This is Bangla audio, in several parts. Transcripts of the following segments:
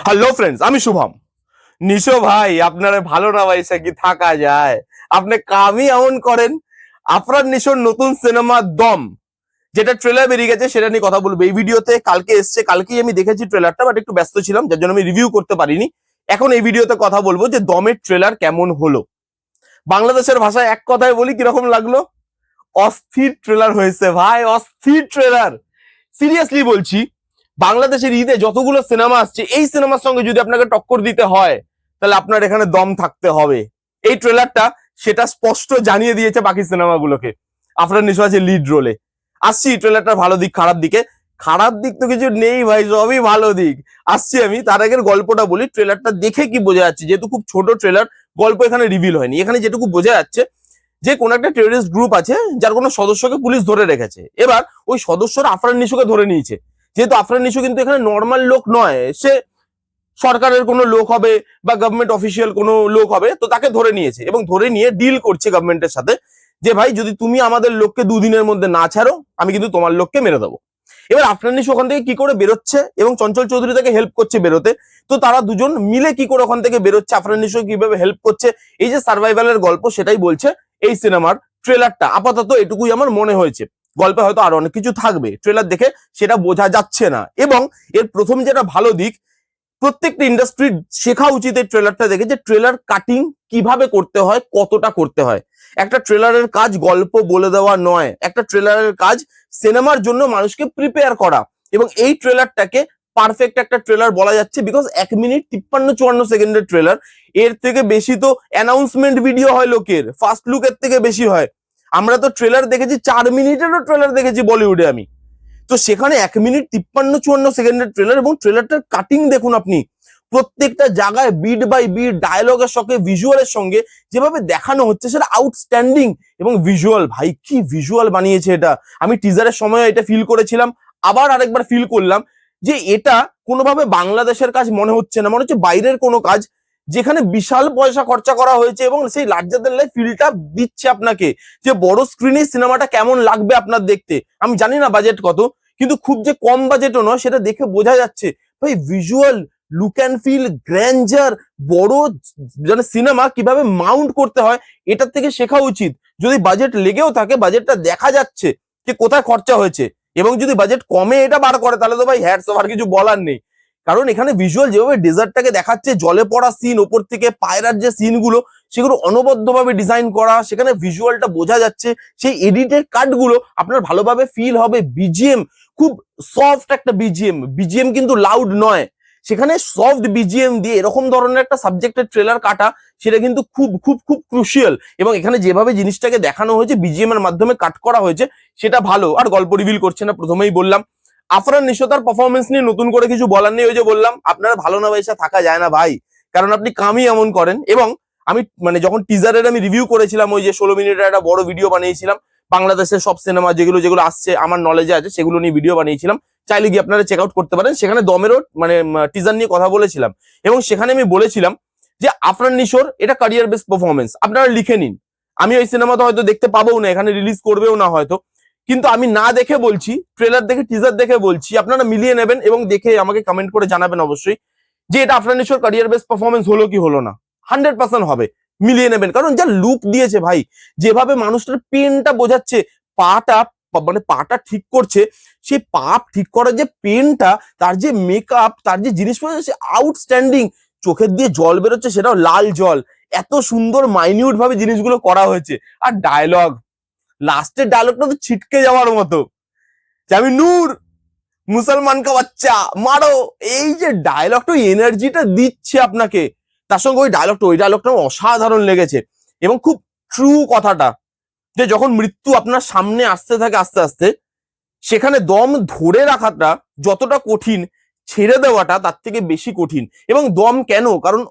হ্যালো ফ্রেন্ডস, আমি শুভম। নিশো ভাই, আপনারা ভালো না ভাই, সে কি থাকা যায়? আপনি কামই এমন করেন। আফরান নিশোর নতুন সিনেমা দম, যেটা ট্রেলার বেরিয়ে গেছে, সেটা নিয়ে কথা বলবো এই ভিডিওতে। কালকে এসছে, কালকেই আমি দেখেছি ট্রেলারটা, বাট একটু ব্যস্ত ছিলাম, যার জন্য আমি রিভিউ করতে পারিনি। এখন এই ভিডিওতে কথা বলবো যে দমের ট্রেলার কেমন হলো। বাংলাদেশের ভাষায় এক কথায় বলি, কিরকম লাগলো? অস্থির ট্রেলার হয়েছে ভাই, অস্থির ট্রেলার। সিরিয়াসলি বলছি, বাংলাদেশের ঈদে যতগুলো সিনেমা আসছে, এই সিনেমার সঙ্গে যদি আপনাকে টক্কর দিতে হয়, তাহলে আপনার এখানে দম থাকতে হবে। এই ট্রেলারটা সেটা স্পষ্ট জানিয়ে দিয়েছে বাকি সিনেমাগুলোকে। আফরান নিশো আছে লিড রোলে। আসছি ট্রেলারটার ভালো দিক খারাপ দিকে। খারাপ দিক তো কিছু নেই ভাই, সবই ভালো দিক। আসছি আমি, তার আগের গল্পটা বলি। ট্রেলারটা দেখে কি বোঝা যাচ্ছে, যেহেতু খুব ছোট ট্রেলার, গল্প এখানে রিভিল হয়নি। এখানে যেটুকু বোঝা যাচ্ছে যে কোন একটা টেররিস্ট গ্রুপ আছে, যার কোনো সদস্যকে পুলিশ ধরে রেখেছে। এবার ওই সদস্যরা আফরান নিশোকে ধরে নিয়েছে। যেহেতু আফরান নিশো কিন্তু এখানে নর্মাল লোক নয়, সে সরকারের কোনো লোক হবে বা গভর্নমেন্ট অফিসিয়াল কোনো লোক হবে, তো তাকে ধরে নিয়েছে এবং ধরে নিয়ে ডিল করছে গভর্নমেন্টের সাথে যে ভাই, যদি তুমি আমাদের লোককে 2 দিনের মধ্যে না ছাড়ো, আমি কিন্তু তোমার লোককে মেরে দেবো। এবার আফরান নিশো ওখান থেকে কি করে বেরোচ্ছে এবং চঞ্চল চৌধুরী তাকে হেল্প করছে বেরোতে। তো তারা দুজন মিলে কি করে ওখান থেকে বেরোচ্ছে, আফরান নিশো কিভাবে হেল্প করছে, এই যে সার্ভাইভালের গল্প, সেটাই বলছে এই সিনেমার ট্রেলারটা। আপাতত এটুকুই আমার মনে হয়েছে। গল্পে হয়তো আরো অনেক কিছু থাকবে, ট্রেলার দেখে সেটা বোঝা যাচ্ছে না। এবং এর প্রথম যেটা ভালো দিক, প্রত্যেকটা ইন্ডাস্ট্রির শেখা উচিত এই ট্রেলারটা দেখে, যে ট্রেলার কাটিং কিভাবে করতে হয়, কতটা করতে হয়। একটা ট্রেলারের কাজ গল্প বলে দেওয়া নয়, একটা ট্রেলারের কাজ সিনেমার জন্য মানুষকে প্রিপেয়ার করা। এবং এই ট্রেলারটাকে পারফেক্ট একটা ট্রেলার বলা যাচ্ছে, বিকজ 1 মিনিট 53-54 সেকেন্ডের ট্রেলার। এর থেকে বেশি তো অ্যানাউন্সমেন্ট ভিডিও হয় লোকের, ফার্স্ট লুকের থেকে বেশি হয়। আমরা তো ট্রেলার দেখেছি, 4 মিনিটেরও ট্রেলার দেখেছি বলিউডে আমি। তো সেখানে 1 মিনিট 53-54 সেকেন্ডের ট্রেলার, এবং ট্রেলারটার কাটিং দেখুন আপনি। প্রত্যেকটা জায়গায় বিট বাই বিট ডায়লগের সঙ্গে ভিজুয়ালের সঙ্গে যেভাবে দেখানো হচ্ছে, সেটা আউটস্ট্যান্ডিং। এবং ভিজুয়াল, ভাই কি ভিজুয়াল বানিয়েছে এটা। আমি টিজারের সময় এটা ফিল করেছিলাম, আবার আরেকবার ফিল করলাম যে এটা কোনোভাবে বাংলাদেশের কাজ মনে হচ্ছে না, মনে হচ্ছে বাইরের কোনো কাজ, যেখানে বিশাল পয়সা খরচা করা হয়েছে এবং সেই লার্জার দ্যান লাইফ ফিলটা দিচ্ছে আপনাকে, যে বড় স্ক্রিনে সিনেমাটা কেমন লাগবে আপনার দেখতে। আমি জানি না বাজেট কত, কিন্তু খুব যে কম বাজেটও নয়, সেটা দেখে বোঝা যাচ্ছে। ভাই visual, look and feel, grandeur, বড় মানে সিনেমা কিভাবে মাউন্ট করতে হয়, এটার থেকে শেখা উচিত। যদি বাজেট লেগেও থাকে, বাজেটটা দেখা যাচ্ছে যে কোথায় খরচা হয়েছে। এবং যদি বাজেট কমে এটা বার করে, তাহলে তো ভাই হ্যাটস অফ, আর কিছু বলার নেই। কারণ এখানে ভিজুয়াল যেভাবে ডেজার্টটাকে দেখাচ্ছে, জলে পড়া সিন, ওপর থেকে পায়রার যে সিনগুলো, সেগুলো অনবদ্যভাবে ডিজাইন করা, সেখানে ভিজুয়ালটা বোঝা যাচ্ছে। সেই এডিটেড কাটগুলো আপনার ভালোভাবে ফিল হবে। বিজিএম খুব সফট একটা বিজিএম, বিজিএম কিন্তু লাউড নয়। সেখানে সফট বিজিএম দিয়ে এরকম ধরনের একটা সাবজেক্টের ট্রেলার কাটা, সেটা কিন্তু খুব খুব খুব ক্রুশিয়াল। এবং এখানে যেভাবে জিনিসটাকে দেখানো হয়েছে, বিজিএম এর মাধ্যমে কাট করা হয়েছে, সেটা ভালো। আর গল্প রিভিল করছে না, প্রথমেই বললাম। আফরান নিশো তার পারফরমেন্স নিয়ে নতুন করে কিছু বলার নেই। ওই যে বললাম, আপনারা ভালো না পয়সা থাকা যায় না ভাই, কারণ আপনি কামই এমন করেন। এবং আমি মানে যখন টিজারের আমি রিভিউ করেছিলাম, ওই যে 16 মিনিটের একটা বড় ভিডিও বানিয়েছিলাম, বাংলাদেশের সব সিনেমা যেগুলো যেগুলো আসছে আমার নলেজে আছে, সেগুলো নিয়ে ভিডিও বানিয়েছিলাম। চাইলে গিয়ে আপনারা চেক আউট করতে পারেন। সেখানে দমেরও মানে টিজার নিয়ে কথা বলেছিলাম, এবং সেখানে আমি বলেছিলাম যে আফরান নিশোর এটা ক্যারিয়ার বেস্ট পারফরমেন্স। আপনারা লিখে নিন। আমি ওই সিনেমাটা হয়তো দেখতে পাবো না, এখানে রিলিজ করবেও না হয়তো, কিন্তু আমি না দেখে বলছি, ট্রেলার দেখে টিজার দেখে বলছি। আপনারা মিলিয়ে নেবেন এবং দেখে আমাকে কমেন্ট করে জানাবেন অবশ্যই, যে এটা আফরান নিশোর ক্যারিয়ার বেস্ট পারফরমেন্স হলো কি হলো না। 100% হবে। মিলিয়ে নেবেন, কারণ যা লুক দিয়েছে ভাই, যেভাবে মানুষটার পেনটা বোঝাচ্ছে, পাটা মানে পাটা ঠিক করছে, সেই পা ঠিক করার যে পেনটা, তার যে মেকআপ, তার যে জিনিসপত্র, সে আউটস্ট্যান্ডিং। চোখের দিয়ে জল বেরোচ্ছে, সেটাও লাল জল। এত সুন্দর মাইনিউট ভাবে জিনিসগুলো করা হয়েছে। আর ডায়লগ, লাস্টের ডায়লগটা তো ছিটকে যাওয়ার মতো, যে আমি নূর, মুসলমান কা বাচ্চা মারো। এই যে ডায়লগটা, এনার্জিটা দিচ্ছে আপনাকে, তার সঙ্গে ওই ডায়লগটা অসাধারণ লেগেছে। এবং খুব ট্রু কথাটা, যে যখন মৃত্যু আপনার সামনে আসতে থাকে আস্তে আস্তে, সেখানে দম ধরে রাখাটা যতটা কঠিন, ছেড়ে দেওয়াটা তার থেকে বেশি কঠিন। এবং দম কেন? কারণ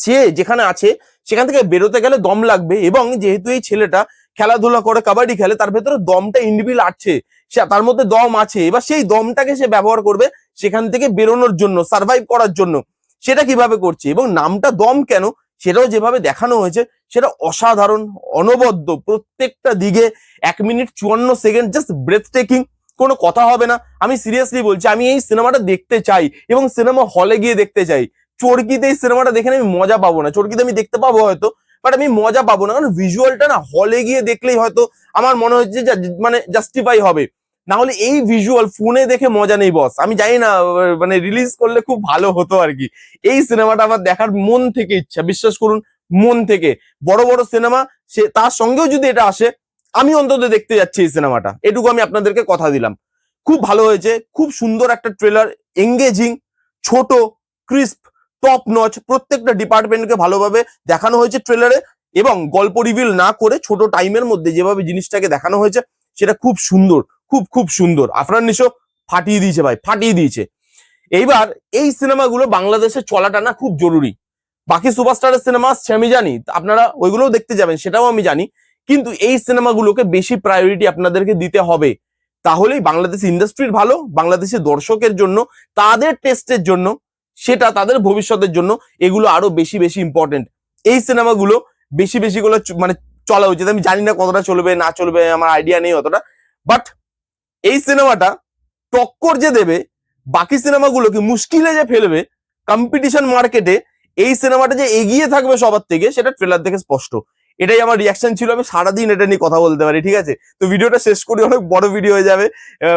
সে যেখানে আছে, সেখান থেকে বেরোতে গেলে দম লাগবে। এবং যেহেতু এই ছেলেটা খেলাধুলা করে, কাবাডি খেলে, তার ভেতরে দমটা ইনবিল আছে, সে তার মধ্যে দম আছে। এবার সেই দমটাকে সে ব্যবহার করবে সেখান থেকে বেরোনোর জন্য, সার্ভাইভ করার জন্য। সেটা কিভাবে করছে, এবং নামটা দম কেন, সেটাও যেভাবে দেখানো হয়েছে, সেটা অসাধারণ, অনবদ্য প্রত্যেকটা দিকে। 1 minute 54 second just breathtaking. কোনো কথা হবে না। আমি সিরিয়াসলি বলছি, আমি এই সিনেমাটা দেখতে চাই এবং সিনেমা হলে গিয়ে দেখতে চাই। চরকিতে এই সিনেমাটা দেখে আমি মজা পাবো না। চরকিতে আমি দেখতে পাবো হয়তো, বাট আমি মজা পাবো না, কারণ ভিজুয়ালটা না হলে গিয়ে দেখলেই হয়তো আমার মনে হচ্ছে যে মানে জাস্টিফাই হবে। না হলে এই ভিজুয়াল ফোনে দেখে মজা নেই বস। আমি জানি না, মানে রিলিজ করলে খুব ভালো হতো আর কি। এই সিনেমাটা আমার দেখার মন থেকে ইচ্ছা, বিশ্বাস করুন, মন থেকে। বড় বড় সিনেমা সে তার সঙ্গেও যদি এটা আসে, আমি অন্তত দেখতে যাচ্ছি এই সিনেমাটা, এটুকু আমি আপনাদেরকে কথা দিলাম। খুব ভালো হয়েছে, খুব সুন্দর একটা ট্রেলার, এঙ্গেজিং, ছোট, ক্রিস্প, টপ নচ, প্রত্যেকটা ডিপার্টমেন্টকে ভালোভাবে দেখানো হয়েছে ট্রেলারে। এবং গল্প রিভিল না করে ছোট টাইমের মধ্যে যেভাবে জিনিসটাকে দেখানো হয়েছে সেটা খুব সুন্দর, খুব খুব সুন্দর। আফরান নিশো ফাটিয়ে দিয়েছে ভাই, ফাটিয়ে দিয়েছে। এইবার এই সিনেমাগুলো বাংলাদেশে চলাটা না খুব জরুরি। বাকি সুপারস্টারের সিনেমা আসছে আমি জানি, আপনারা ওইগুলোও দেখতে যাবেন সেটাও আমি জানি, কিন্তু এই সিনেমাগুলোকে বেশি প্রায়োরিটি আপনাদেরকে দিতে হবে। তাহলেই বাংলাদেশ ইন্ডাস্ট্রির ভালো, বাংলাদেশের দর্শকের জন্য, তাদের টেস্টের জন্য, সেটা তাদের ভবিষ্যতের জন্য এগুলো আরো বেশি বেশি ইম্পর্টেন্ট। এই সিনেমাগুলো বেশি বেশি করে মানে চলা উচিত। আমি জানি না কতটা চলবে না চলবে, আমার আইডিয়া নেই অতটা, বাট এই সিনেমাটা টক্কর যে দেবে, বাকি সিনেমাগুলোকে মুশকিলে যে ফেলবে কম্পিটিশন মার্কেটে, এই সিনেমাটা যে এগিয়ে থাকবে সবার থেকে, সেটা ট্রেলার থেকে স্পষ্ট। এটাই আমার রিয়াকশন ছিল, আমি সারাদিন এটা নিয়ে কথা বলতে পারি, ঠিক আছে? তো ভিডিওটা শেষ করি, অনেক বড় ভিডিও হয়ে যাবে।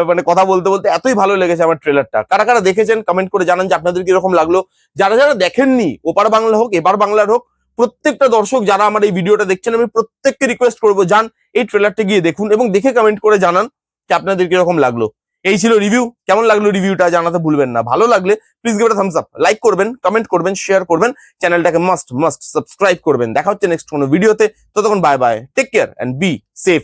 মানে কথা বলতে বলতে এতই ভালো লেগেছে আমার ট্রেলারটা। কারা কারা দেখেছেন কমেন্ট করে জানান যে আপনাদের কিরকম লাগলো। যারা যারা দেখেননি, ওপার বাংলা হোক এপার বাংলার হোক, প্রত্যেকটা দর্শক যারা আমার এই ভিডিওটা দেখছেন, আমি প্রত্যেককে রিকোয়েস্ট করবো, যান এই ট্রেলারটা গিয়ে দেখুন এবং দেখে কমেন্ট করে জানান যে আপনাদের কিরকম লাগলো। এই ছিল রিভিউ। কেমন লাগলো রিভিউটা জানাতে ভুলবেন না। ভালো লাগলে please give it a Thums up, like করবেন, কমেন্ট করবেন, শেয়ার করবেন, চ্যানেলটাকে মাস্ট সাবস্ক্রাইব করবেন। দেখা হচ্ছে নেক্সট কোনো ভিডিওতে। ততক্ষণ bye bye, take care and be safe.